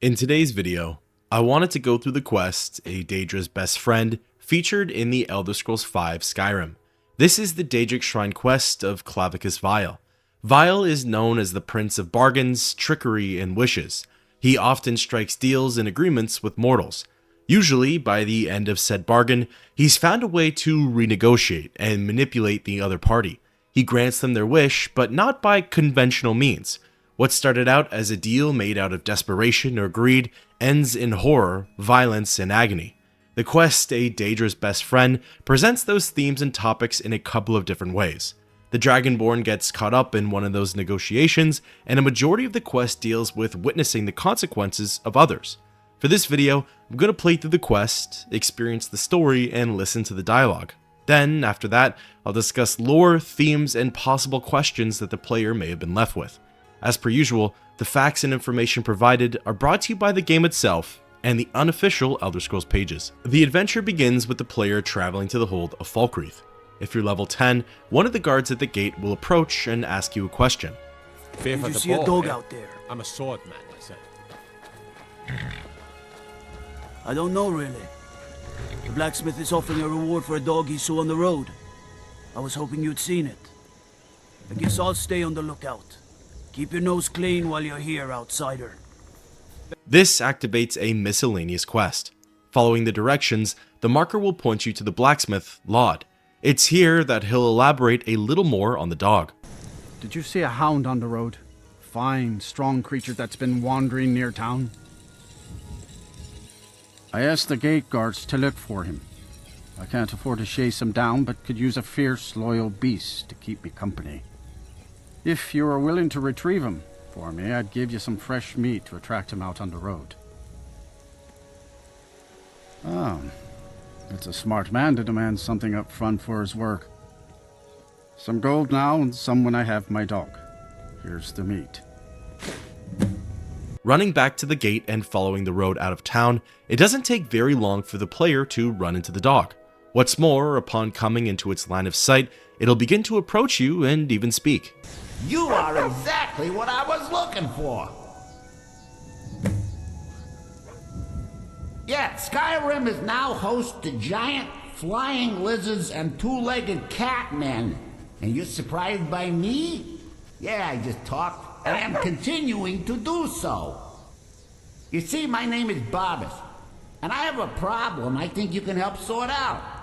In today's video, I wanted to go through the quest, A Daedra's Best Friend, featured in the Elder Scrolls V Skyrim. This is the Daedric Shrine quest of Clavicus Vile. Vile is known as the Prince of Bargains, Trickery, and Wishes. He often strikes deals and agreements with mortals. Usually, by the end of said bargain, he's found a way to renegotiate and manipulate the other party. He grants them their wish, but not by conventional means. What started out as a deal made out of desperation or greed ends in horror, violence, and agony. The quest, A Daedra's Best Friend, presents those themes and topics in a couple of different ways. The Dragonborn gets caught up in one of those negotiations, and a majority of the quest deals with witnessing the consequences of others. For this video, I'm going to play through the quest, experience the story, and listen to the dialogue. Then, after that, I'll discuss lore, themes, and possible questions that the player may have been left with. As per usual, the facts and information provided are brought to you by the game itself and the unofficial Elder Scrolls pages. The adventure begins with the player traveling to the hold of Falkreath. If you're level 10, one of the guards at the gate will approach and ask you a question. Did you see a dog out there? I'm a swordman, I said. I don't know really. The blacksmith is offering a reward for a dog he saw on the road. I was hoping you'd seen it. I guess I'll stay on the lookout. Keep your nose clean while you're here, outsider. This activates a miscellaneous quest. Following the directions, the marker will point you to the blacksmith, Laud. It's here that he'll elaborate a little more on the dog. Did you see a hound on the road? Fine, strong creature that's been wandering near town. I asked the gate guards to look for him. I can't afford to chase him down, but could use a fierce, loyal beast to keep me company. If you are willing to retrieve him for me, I'd give you some fresh meat to attract him out on the road. Oh, it's a smart man to demand something up front for his work. Some gold now and some when I have my dog. Here's the meat. Running back to the gate and following the road out of town, it doesn't take very long for the player to run into the dog. What's more, upon coming into its line of sight, it'll begin to approach you and even speak. You are exactly what I was looking for. Yeah, Skyrim is now host to giant flying lizards and two-legged catmen. And you're surprised by me? Yeah, I just talked, and I'm continuing to do so. You see, my name is Barbas, and I have a problem I think you can help sort out.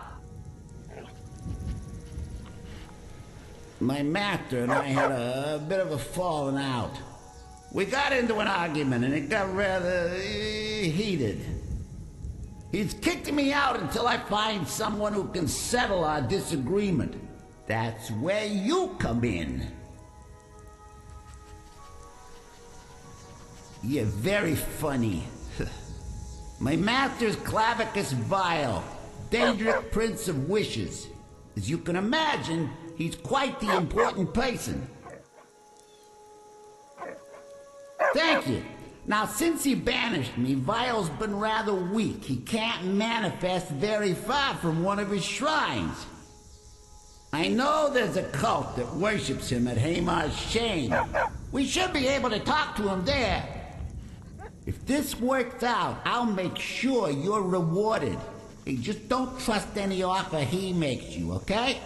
My master and I had a bit of a falling out. We got into an argument and it got rather heated. He's kicked me out until I find someone who can settle our disagreement. That's where you come in. You're very funny. My master's Clavicus Vile, Daedric Prince of Wishes. As you can imagine, he's quite the important person. Thank you. Now, since he banished me, Vile's been rather weak. He can't manifest very far from one of his shrines. I know there's a cult that worships him at Haemar's shame. We should be able to talk to him there. If this works out, I'll make sure you're rewarded. Hey, just don't trust any offer he makes you, okay?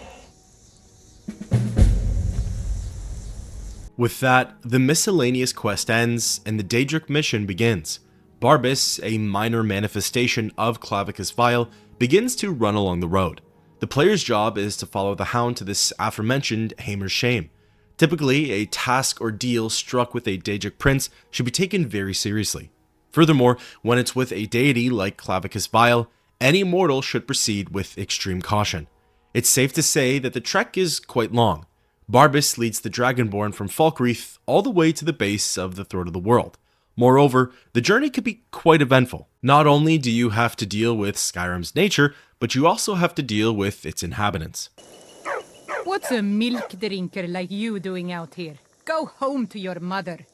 With that, the miscellaneous quest ends and the Daedric mission begins. Barbas, a minor manifestation of Clavicus Vile, begins to run along the road. The player's job is to follow the hound to this aforementioned Haemar's shame. Typically, a task or deal struck with a Daedric prince should be taken very seriously. Furthermore, when it's with a deity like Clavicus Vile, any mortal should proceed with extreme caution. It's safe to say that the trek is quite long. Barbas leads the Dragonborn from Falkreath all the way to the base of the Throat of the World. Moreover, the journey could be quite eventful. Not only do you have to deal with Skyrim's nature, but you also have to deal with its inhabitants. What's a milk drinker like you doing out here? Go home to your mother.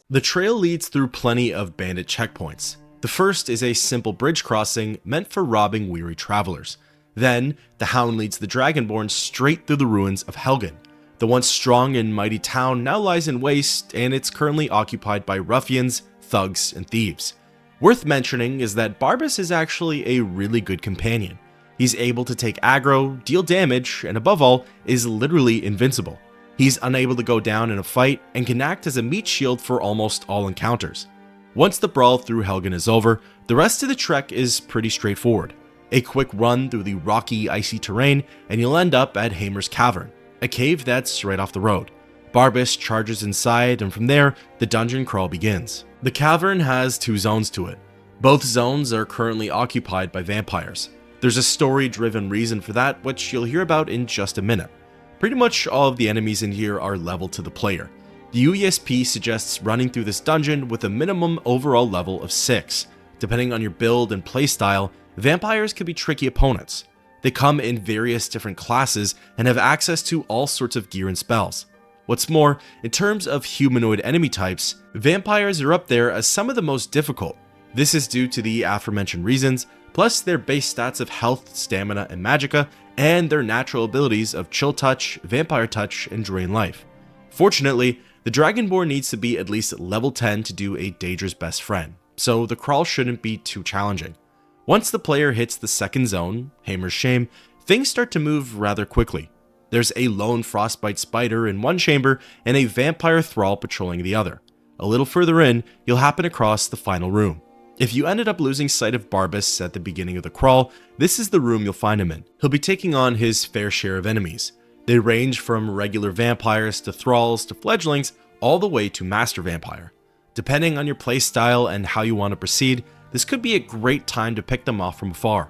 The trail leads through plenty of bandit checkpoints. The first is a simple bridge crossing meant for robbing weary travelers. Then, the hound leads the Dragonborn straight through the ruins of Helgen. The once strong and mighty town now lies in waste, and it's currently occupied by ruffians, thugs, and thieves. Worth mentioning is that Barbas is actually a really good companion. He's able to take aggro, deal damage, and above all, is literally invincible. He's unable to go down in a fight and can act as a meat shield for almost all encounters. Once the brawl through Helgen is over, the rest of the trek is pretty straightforward. A quick run through the rocky, icy terrain, and you'll end up at Haemar's Cavern, a cave that's right off the road. Barbas charges inside, and from there, the dungeon crawl begins. The cavern has 2 zones to it. Both zones are currently occupied by vampires. There's a story-driven reason for that, which you'll hear about in just a minute. Pretty much all of the enemies in here are level to the player. The UESP suggests running through this dungeon with a minimum overall level of 6. Depending on your build and playstyle, vampires can be tricky opponents. They come in various different classes and have access to all sorts of gear and spells. What's more, in terms of humanoid enemy types, vampires are up there as some of the most difficult. This is due to the aforementioned reasons, plus their base stats of health, stamina, and magicka, and their natural abilities of Chill Touch, Vampire Touch, and Drain Life. Fortunately, the Dragonborn needs to be at least level 10 to do a Daedra's best friend, so the crawl shouldn't be too challenging. Once the player hits the second zone, Haemar's Shame, things start to move rather quickly. There's a lone frostbite spider in one chamber and a vampire thrall patrolling the other. A little further in, you'll happen across the final room. If you ended up losing sight of Barbas at the beginning of the crawl, this is the room you'll find him in. He'll be taking on his fair share of enemies. They range from regular vampires to thralls to fledglings, all the way to master vampire. Depending on your playstyle and how you want to proceed, this could be a great time to pick them off from afar.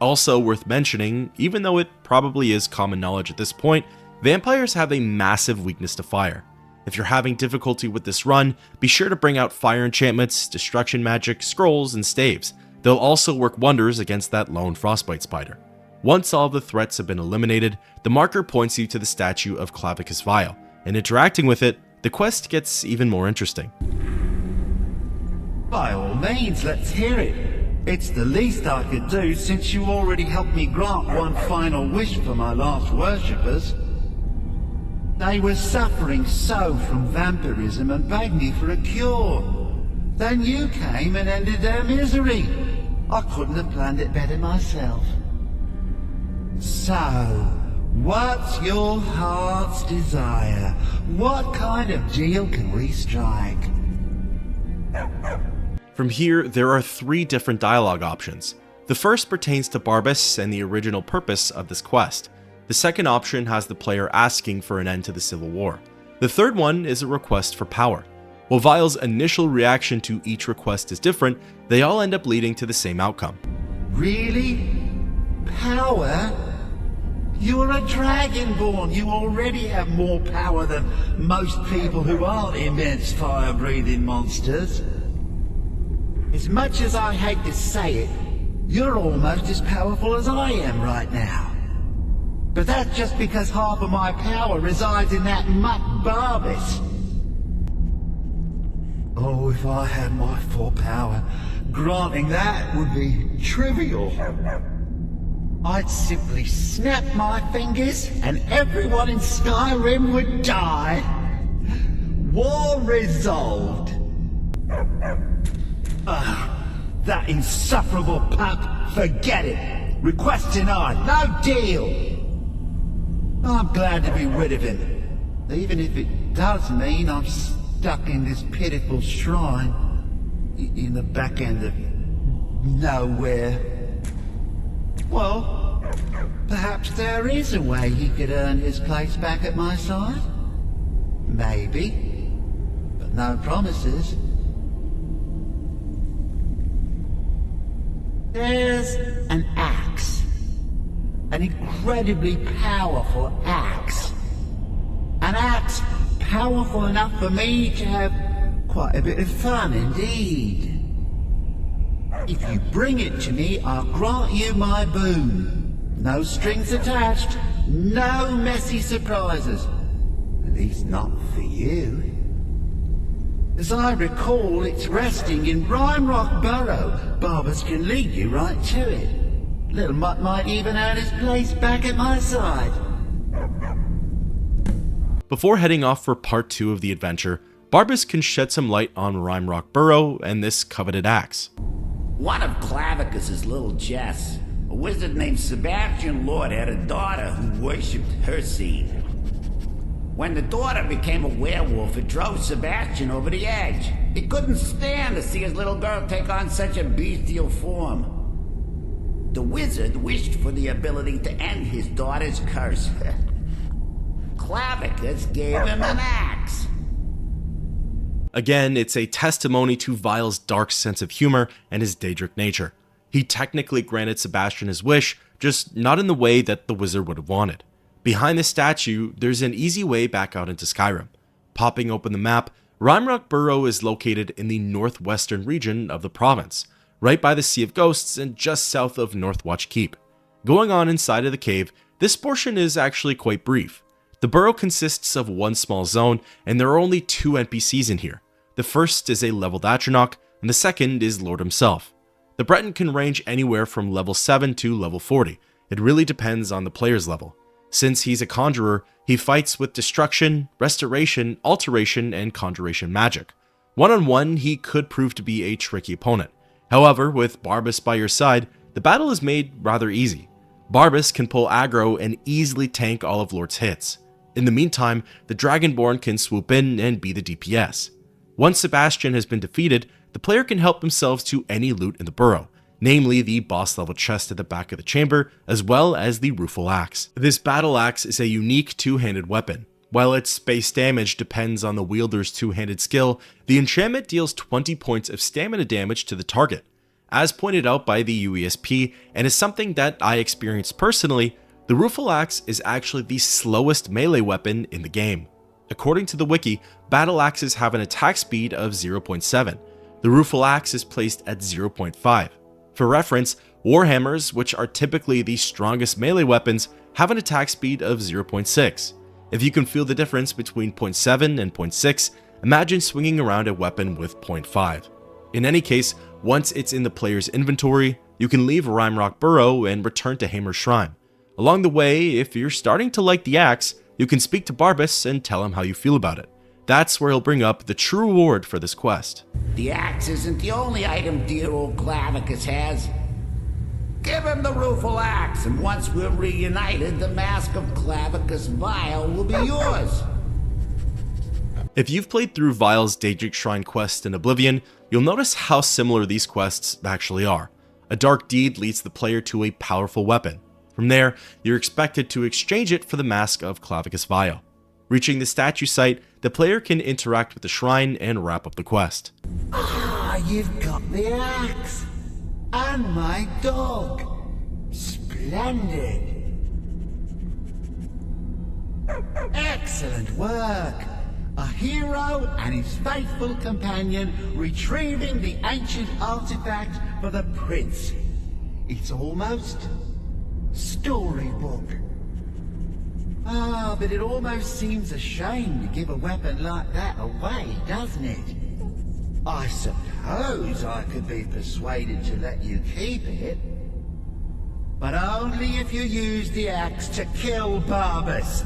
Also worth mentioning, even though it probably is common knowledge at this point, vampires have a massive weakness to fire. If you're having difficulty with this run, be sure to bring out fire enchantments, destruction magic, scrolls, and staves. They'll also work wonders against that lone frostbite spider. Once all of the threats have been eliminated, the marker points you to the statue of Clavicus Vile, and interacting with it, the quest gets even more interesting. By all means, let's hear it. It's the least I could do since you already helped me grant one final wish for my last worshippers. They were suffering so from vampirism and begged me for a cure. Then you came and ended their misery. I couldn't have planned it better myself. So, what's your heart's desire? What kind of deal can we strike? From here, there are 3 different dialogue options. The first pertains to Barbas and the original purpose of this quest. The second option has the player asking for an end to the Civil War. The third one is a request for power. While Vile's initial reaction to each request is different, they all end up leading to the same outcome. Really? Power? You're a Dragonborn. You already have more power than most people who aren't immense fire-breathing monsters. As much as I hate to say it, you're almost as powerful as I am right now. But that's just because half of my power resides in that mutt Barbas. Oh, if I had my full power, granting that would be trivial. I'd simply snap my fingers and everyone in Skyrim would die. War resolved. That insufferable pup, forget it. Request denied, no deal. I'm glad to be rid of him, even if it does mean I'm stuck in this pitiful shrine in the back end of nowhere. Well, perhaps there is a way he could earn his place back at my side. Maybe, but no promises. There's an axe. An incredibly powerful axe. An axe powerful enough for me to have quite a bit of fun indeed. If you bring it to me, I'll grant you my boon. No strings attached, no messy surprises. At least not for you. As I recall, it's resting in Rhinerock Burrow. Barbas can lead you right to it. Little Mutt might even earn his place back at my side. Before heading off for part 2 of the adventure, Barbas can shed some light on Rimrock Burrow and this coveted axe. One of Clavicus's little jests, a wizard named Sebastian Lord, had a daughter who worshipped her seed. When the daughter became a werewolf, it drove Sebastian over the edge. He couldn't stand to see his little girl take on such a bestial form. The wizard wished for the ability to end his daughter's curse. Clavicus gave him an axe. Again, it's a testimony to Vile's dark sense of humor and his Daedric nature. He technically granted Sebastian his wish, just not in the way that the wizard would have wanted. Behind the statue, there's an easy way back out into Skyrim. Popping open the map, Rimrock Burrow is located in the northwestern region of the province, right by the Sea of Ghosts and just south of Northwatch Keep. Going on inside of the cave, this portion is actually quite brief. The burrow consists of one small zone, and there are only 2 NPCs in here. The first is a leveled Atronach, and the second is Lord himself. The Breton can range anywhere from level 7 to level 40. It really depends on the player's level. Since he's a conjurer, he fights with destruction, restoration, alteration, and conjuration magic. One-on-one, he could prove to be a tricky opponent. However, with Barbas by your side, the battle is made rather easy. Barbas can pull aggro and easily tank all of Lord's hits. In the meantime, the Dragonborn can swoop in and be the DPS. Once Sebastian has been defeated, the player can help themselves to any loot in the burrow, namely the boss level chest at the back of the chamber, as well as the Rueful Axe. This battle axe is a unique two-handed weapon. While its base damage depends on the wielder's two-handed skill, the enchantment deals 20 points of stamina damage to the target. As pointed out by the UESP, and is something that I experienced personally, the Rueful Axe is actually the slowest melee weapon in the game. According to the wiki, battle axes have an attack speed of 0.7. The Rueful Axe is placed at 0.5. For reference, Warhammers, which are typically the strongest melee weapons, have an attack speed of 0.6. If you can feel the difference between 0.7 and 0.6, imagine swinging around a weapon with 0.5. In any case, once it's in the player's inventory, you can leave Rimrock Burrow and return to Haemar Shrine. Along the way, if you're starting to like the axe, you can speak to Barbas and tell him how you feel about it. That's where he'll bring up the true reward for this quest. The axe isn't the only item dear old Clavicus has. Give him the Rueful Axe, and once we're reunited, the mask of Clavicus Vile will be yours. If you've played through Vile's Daedric Shrine quest in Oblivion, you'll notice how similar these quests actually are. A dark deed leads the player to a powerful weapon. From there, you're expected to exchange it for the mask of Clavicus Vile. Reaching the statue site, the player can interact with the shrine and wrap up the quest. Ah, you've got the axe. And my dog. Splendid. Excellent work. A hero and his faithful companion retrieving the ancient artifact for the prince. It's almost storybook. Ah, but it almost seems a shame to give a weapon like that away, doesn't it? I suppose I could be persuaded to let you keep it, but only if you use the axe to kill Barbas.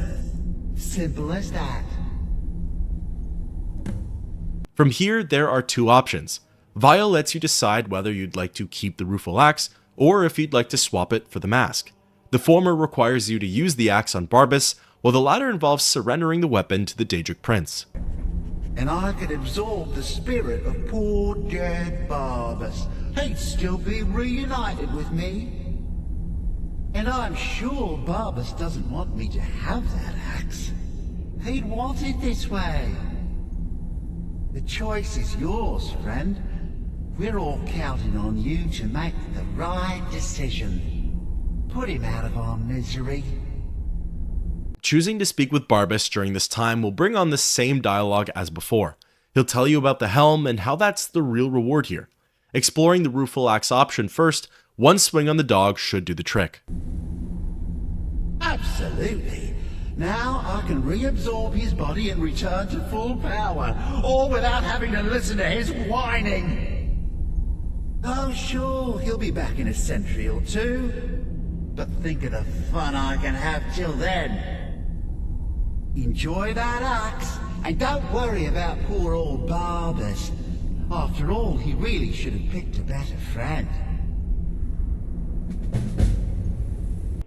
Simple as that. From here, there are 2 options. Vile lets you decide whether you'd like to keep the Rueful Axe, or if you'd like to swap it for the mask. The former requires you to use the axe on Barbas, while the latter involves surrendering the weapon to the Daedric Prince. And I could absorb the spirit of poor dead Barbas. He'd still be reunited with me. And I'm sure Barbas doesn't want me to have that axe. He'd want it this way. The choice is yours, friend. We're all counting on you to make the right decision. Put him out of our misery. Choosing to speak with Barbas during this time will bring on the same dialogue as before. He'll tell you about the helm and how that's the real reward here. Exploring the Rueful Axe option first, one swing on the dog should do the trick. Absolutely. Now I can reabsorb his body and return to full power, all without having to listen to his whining. Oh sure, he'll be back in a century or 2. But think of the fun I can have till then. Enjoy that axe, And don't worry about poor old Barbas. After all, he really should have picked a better friend.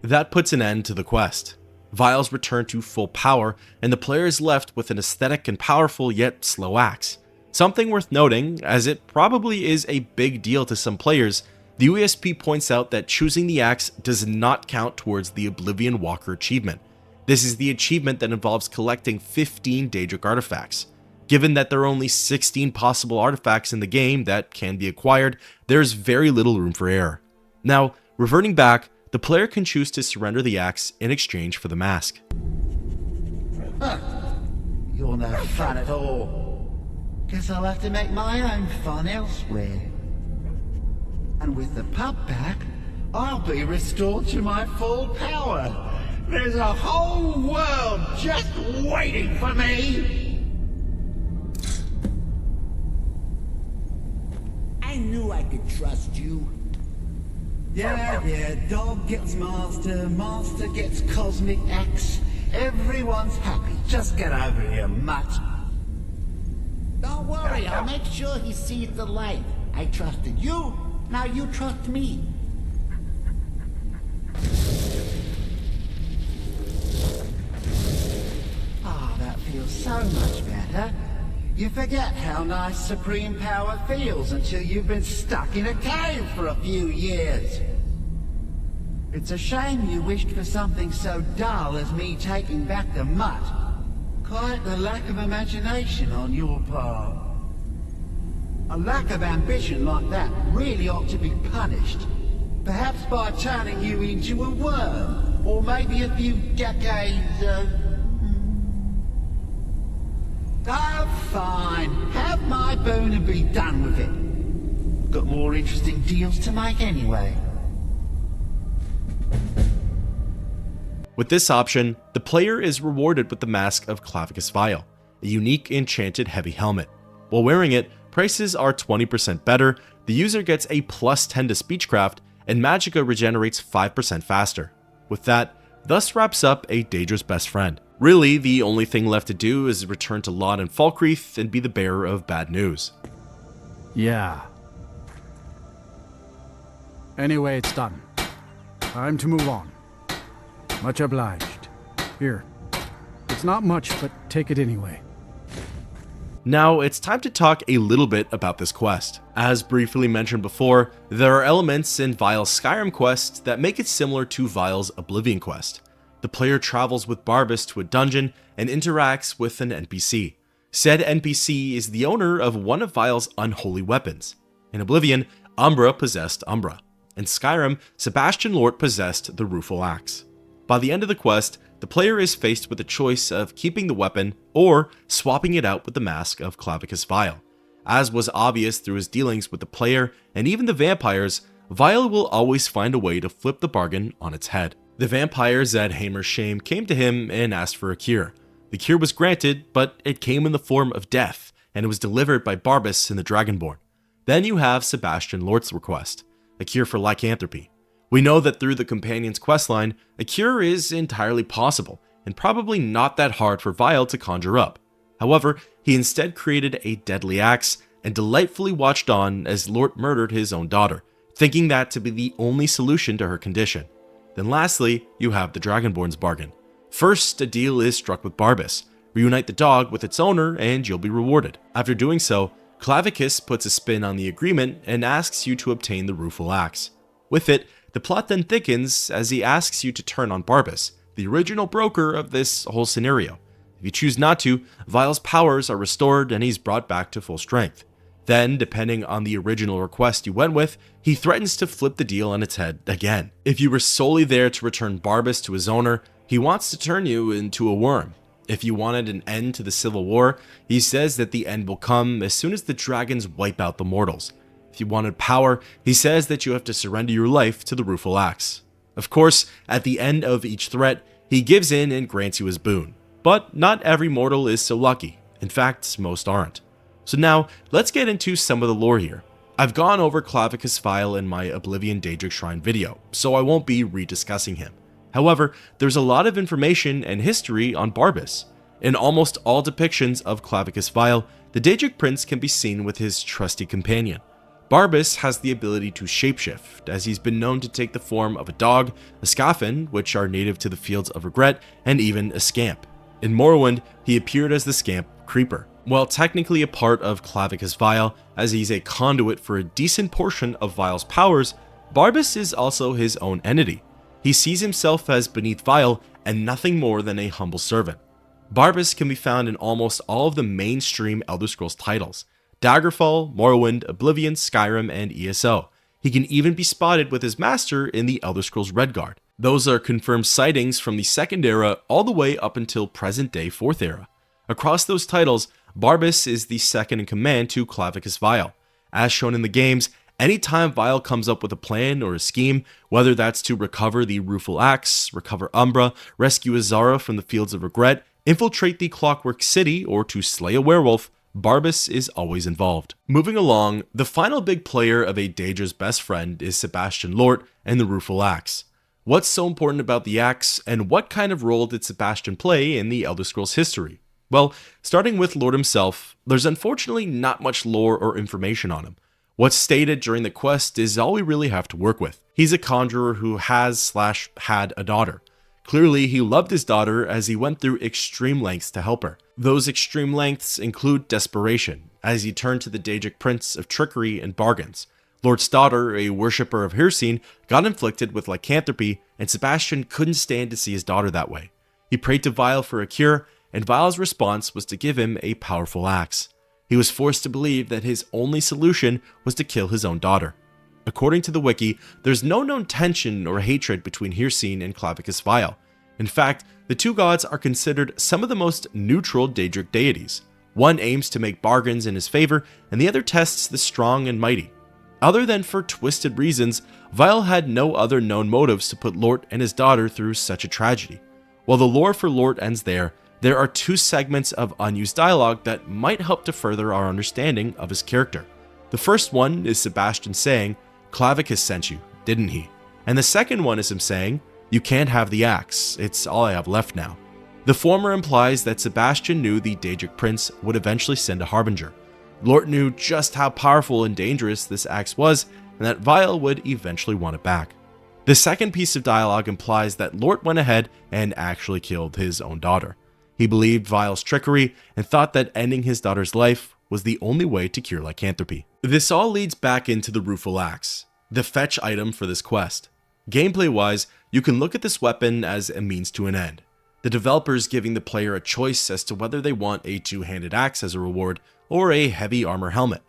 That puts an end to the quest. Vile's return to full power, and the player is left with an aesthetic and powerful yet slow axe. Something worth noting, as it probably is a big deal to some players, the USP points out that choosing the axe does not count towards the Oblivion Walker achievement. This is the achievement that involves collecting 15 Daedric artifacts. Given that there are only 16 possible artifacts in the game that can be acquired, there's very little room for error. Now, reverting back, the player can choose to surrender the axe in exchange for the mask. You're no fun at all. Guess I'll have to make my own fun elsewhere. And with the pub back, I'll be restored to my full power. There's a whole world just waiting for me. I knew I could trust you. Yeah, dog gets master, master gets cosmic axe. Everyone's happy. Just get over here, mutt. Don't worry, I'll make sure he sees the light. I trusted you, now you trust me. Ah, that feels so much better. You forget how nice supreme power feels until you've been stuck in a cave for a few years. It's a shame you wished for something so dull as me taking back the mutt. Quite the lack of imagination on your part. A lack of ambition like that really ought to be punished. Perhaps by turning you into a worm, or maybe a few decades of... Oh, fine. Have my boon and be done with it. Got more interesting deals to make anyway. With this option, the player is rewarded with the Mask of Clavicus Vile, a unique enchanted heavy helmet. While wearing it, prices are 20% better, the user gets a plus 10 to Speechcraft, and Magicka regenerates 5% faster. With that, thus wraps up a Daedra's best friend. Really, the only thing left to do is return to Lod and Falkreath and be the bearer of bad news. Yeah. Anyway, it's done. Time to move on. Much obliged. Here. It's not much, but take it anyway. Now, it's time to talk a little bit about this quest. As briefly mentioned before, there are elements in Vile's Skyrim quest that make it similar to Vile's Oblivion quest. The player travels with Barbas to a dungeon and interacts with an NPC. Said NPC is the owner of one of Vile's unholy weapons. In Oblivion, Umbra possessed Umbra. In Skyrim, Sebastian Lort possessed the Rueful Axe. By the end of the quest, the player is faced with the choice of keeping the weapon or swapping it out with the Mask of Clavicus Vile. As was obvious through his dealings with the player and even the vampires, Vile will always find a way to flip the bargain on its head. The vampires at Haemar's shame came to him and asked for a cure. The cure was granted, but it came in the form of death, and it was delivered by Barbas and the Dragonborn. Then you have Sebastian Lort's request, a cure for lycanthropy. We know that through the companion's questline, a cure is entirely possible, and probably not that hard for Vile to conjure up. However, he instead created a deadly axe and delightfully watched on as Lort murdered his own daughter, thinking that to be the only solution to her condition. Then lastly, you have the Dragonborn's bargain. First, a deal is struck with Barbas. Reunite the dog with its owner and you'll be rewarded. After doing so, Clavicus puts a spin on the agreement and asks you to obtain the Rueful Axe. With it, the plot then thickens as he asks you to turn on Barbas, the original broker of this whole scenario. If you choose not to, Vile's powers are restored and he's brought back to full strength. Then, depending on the original request you went with, he threatens to flip the deal on its head again. If you were solely there to return Barbas to his owner, he wants to turn you into a worm. If you wanted an end to the Civil War, he says that the end will come as soon as the dragons wipe out the mortals. If you wanted power, he says that you have to surrender your life to the Rueful Axe. Of course, at the end of each threat, he gives in and grants you his boon. But not every mortal is so lucky. In fact, most aren't. So now, let's get into some of the lore here. I've gone over Clavicus Vile in my Oblivion Daedric Shrine video, so I won't be rediscussing him. However, there's a lot of information and history on Barbas. In almost all depictions of Clavicus Vile, the Daedric Prince can be seen with his trusty companion. Barbas has the ability to shapeshift, as he's been known to take the form of a dog, a Scafin, which are native to the Fields of Regret, and even a Scamp. In Morrowind, he appeared as the Scamp Creeper. While technically a part of Clavicus Vile, as he's a conduit for a decent portion of Vile's powers, Barbas is also his own entity. He sees himself as beneath Vile and nothing more than a humble servant. Barbas can be found in almost all of the mainstream Elder Scrolls titles: Daggerfall, Morrowind, Oblivion, Skyrim, and ESO. He can even be spotted with his master in the Elder Scrolls Redguard. Those are confirmed sightings from the 2nd era all the way up until present-day 4th era. Across those titles, Barbas is the second in command to Clavicus Vile. As shown in the games, anytime Vile comes up with a plan or a scheme, whether that's to recover the Rueful Axe, recover Umbra, rescue Azara from the Fields of Regret, infiltrate the Clockwork City, or to slay a werewolf, Barbas is always involved. Moving along, the final big player of a Daedra's best friend is Sebastian Lort and the Rueful Axe. What's so important about the axe, and what kind of role did Sebastian play in the Elder Scrolls history? Well, starting with Lort himself, there's unfortunately not much lore or information on him. What's stated during the quest is all we really have to work with. He's a conjurer who has/had a daughter. Clearly, he loved his daughter as he went through extreme lengths to help her. Those extreme lengths include desperation, as he turned to the Daedric Prince of trickery and bargains. Lort's daughter, a worshipper of Hircine, got inflicted with lycanthropy, and Sebastian couldn't stand to see his daughter that way. He prayed to Vile for a cure, and Vile's response was to give him a powerful axe. He was forced to believe that his only solution was to kill his own daughter. According to the wiki, there's no known tension or hatred between Hircine and Clavicus Vile. In fact, the two gods are considered some of the most neutral Daedric deities. One aims to make bargains in his favor, and the other tests the strong and mighty. Other than for twisted reasons, Vile had no other known motives to put Lort and his daughter through such a tragedy. While the lore for Lort ends there are two segments of unused dialogue that might help to further our understanding of his character. The first one is Sebastian saying, "Clavicus sent you, didn't he?" And the second one is him saying, "You can't have the axe, it's all I have left now." The former implies that Sebastian knew the Daedric Prince would eventually send a Harbinger. Lort knew just how powerful and dangerous this axe was, and that Vile would eventually want it back. The second piece of dialogue implies that Lort went ahead and actually killed his own daughter. He believed Vile's trickery and thought that ending his daughter's life was the only way to cure lycanthropy. This all leads back into the Rueful Axe, the fetch item for this quest. Gameplay-wise, you can look at this weapon as a means to an end. The developers giving the player a choice as to whether they want a two-handed axe as a reward or a heavy armor helmet.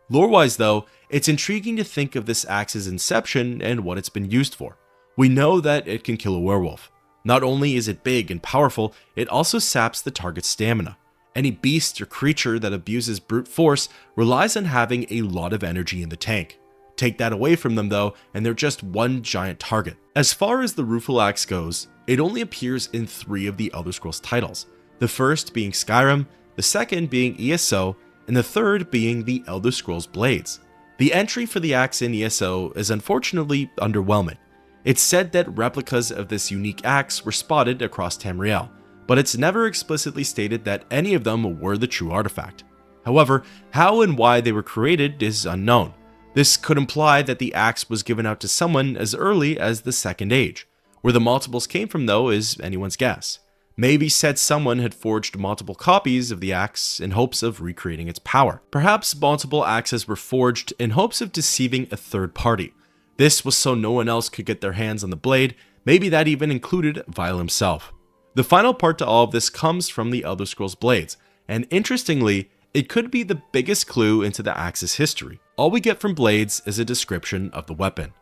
Lore-wise though, it's intriguing to think of this axe's inception and what it's been used for. We know that it can kill a werewolf. Not only is it big and powerful, it also saps the target's stamina. Any beast or creature that abuses brute force relies on having a lot of energy in the tank. Take that away from them though, and they're just one giant target. As far as the Rueful Axe goes, it only appears in 3 of the Elder Scrolls titles. The first being Skyrim, the second being ESO, and the third being the Elder Scrolls Blades. The entry for the axe in ESO is unfortunately underwhelming. It's said that replicas of this unique axe were spotted across Tamriel, but it's never explicitly stated that any of them were the true artifact. However, how and why they were created is unknown. This could imply that the axe was given out to someone as early as the Second Age. Where the multiples came from though is anyone's guess. Maybe said someone had forged multiple copies of the axe in hopes of recreating its power. Perhaps multiple axes were forged in hopes of deceiving a third party. This was so no one else could get their hands on the blade. Maybe that even included Vile himself. The final part to all of this comes from the Elder Scrolls Blades, and interestingly, it could be the biggest clue into the axe's history. All we get from Blades is a description of the weapon.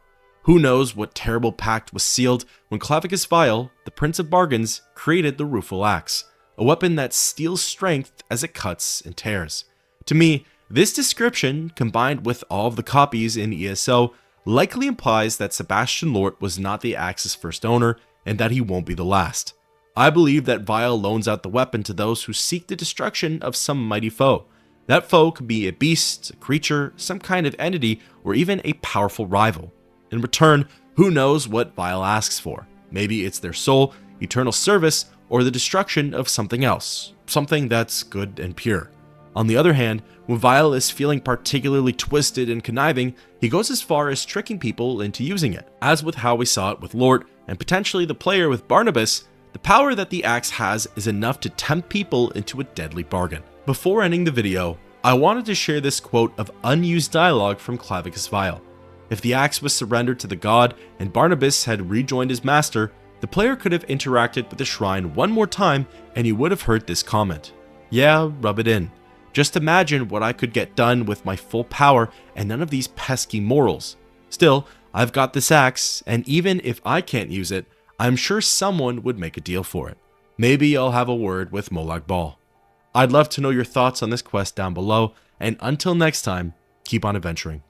Who knows what terrible pact was sealed when Clavicus Vile, the Prince of Bargains, created the Rueful Axe, a weapon that steals strength as it cuts and tears. To me, this description, combined with all of the copies in ESO, likely implies that Sebastian Lort was not the axe's first owner, and that he won't be the last. I believe that Vile loans out the weapon to those who seek the destruction of some mighty foe. That foe could be a beast, a creature, some kind of entity, or even a powerful rival. In return, who knows what Vile asks for? Maybe it's their soul, eternal service, or the destruction of something else, something that's good and pure. On the other hand, when Vile is feeling particularly twisted and conniving, he goes as far as tricking people into using it. As with how we saw it with Lort, and potentially the player with Barbas, the power that the axe has is enough to tempt people into a deadly bargain. Before ending the video, I wanted to share this quote of unused dialogue from Clavicus Vile. If the axe was surrendered to the god and Barnabas had rejoined his master, the player could have interacted with the shrine one more time and he would have heard this comment. Yeah, rub it in. Just imagine what I could get done with my full power and none of these pesky morals. Still, I've got this axe, and even if I can't use it, I'm sure someone would make a deal for it. Maybe I'll have a word with Molag Bal. I'd love to know your thoughts on this quest down below, and until next time, keep on adventuring.